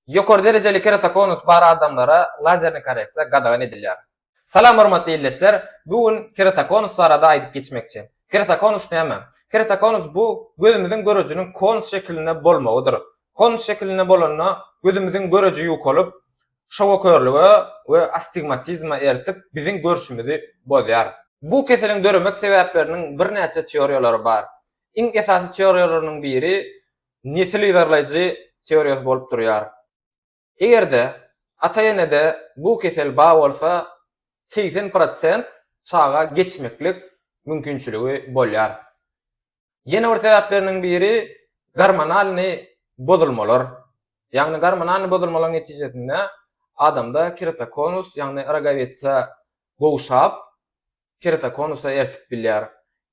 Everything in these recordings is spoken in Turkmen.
Ýokary derejeli keratokonus bar adamlara lazerni korreksiýa gadagan edilýär. Salam hormatly dinleýişler, bugun keratokonus barada aýdyp geçmekçi. Keratokonus näme? Keratokonus bu gözümüziň görejiniň konus şekline bolmagydyr. Konus şekline bolanyna gözümüziň göreji ýokolup, şowa körlüge we astigmatizma eritip biziň görüşimizi bozýar. Bu keseliň döremek sebäpleriniň bir näçe teoriýalary bar. Iň esasy teoriýalarynyň biri nesil ýarlaýjy teoriýasy bolup durýar. Egerde ata-enede bu kesel ba bolsa 80% çağa geçmeklik mümkinçiligi bolýar. Ýene bir sebäpleriniň biri gormonalny bozulmalar. Ýagny gormonalny bozulmalar netijesinde adamda keratokonus, ýagny Rogovitsa gowşap keratokonusa ertip bilýär.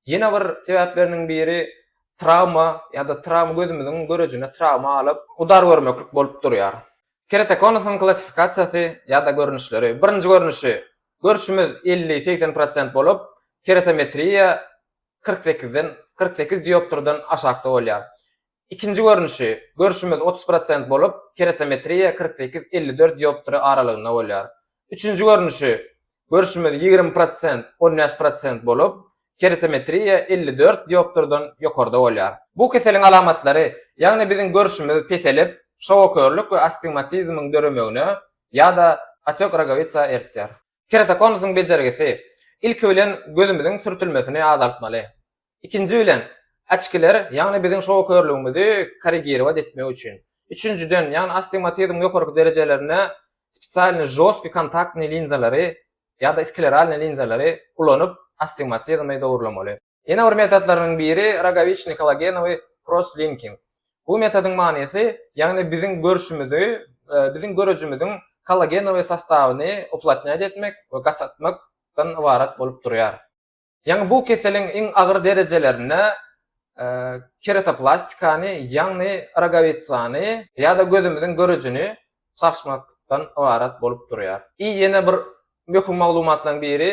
Ýene bir sebäpleriniň biri travma ýa-da travma gözümüziň görejine travma alyp udar görmeklik bolup durýar. Keratokonusyň klassifikasiýasy ýa-da görnüşleri. Birinji görnüşi görüşimiz 50-80% bolup, keratometriýa 48 dioptrdan aşakda bolýar. İkinji görnüşi görüşimiz 30% bolup, keratometriýa 48-54 dioptry aralygynda bolýar. Üçüncü görnüşi görüşimiz 20%, 15% bolup, keratometriýa 54 dioptrdan ýokarda bolýar. Bu keseliň alamatlary, ýagny biziň görüşimiz peselip, şowa körlük we astigmatizmyň döremegine ýa-da atyok Rogovitsa ertýär. Keratokonusyň bejergisi ilki bilen gözümüziň sürtülmesini azaltmaly. İkinji bilen açkylar, ýagny biziň şowa körlügimizi korrigirat etmek üçin. Üçüncüden, ýagny astigmatizm ýokarky derejelerine spesialny jostky kontaktny linzalary ýa-da skleralny linzalary ulanyp astigmatizmy dogurlamaly. Ýene bir metodlarynyň biri Rogovichny kollagenowy cross-linking. Bu metodyň manysy, ýagny biziň görüşimizi, biziň görejimiziň kollagenowy sastawyny uplatňa etmek we gatatmakdan ibarat bolup durýar. Ýagny bu keseliň iň agyr derejelerine keratoplastikany, ýagny Rogovitsany ýa-da gözümüziň görejini sarsmakdan ibarat bolup durýar. Ýene bir möhüm maglumatlaryň biri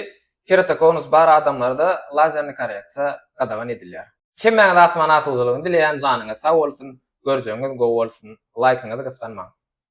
keratokonus bar adamlarda lazerni korreksiýa gadagan edilýär. Kim meňe atman atyldygyny dileýän janyňyza sag bolsun, görjeňiz gowy bolsun, like'yňyzy gyssanmaň.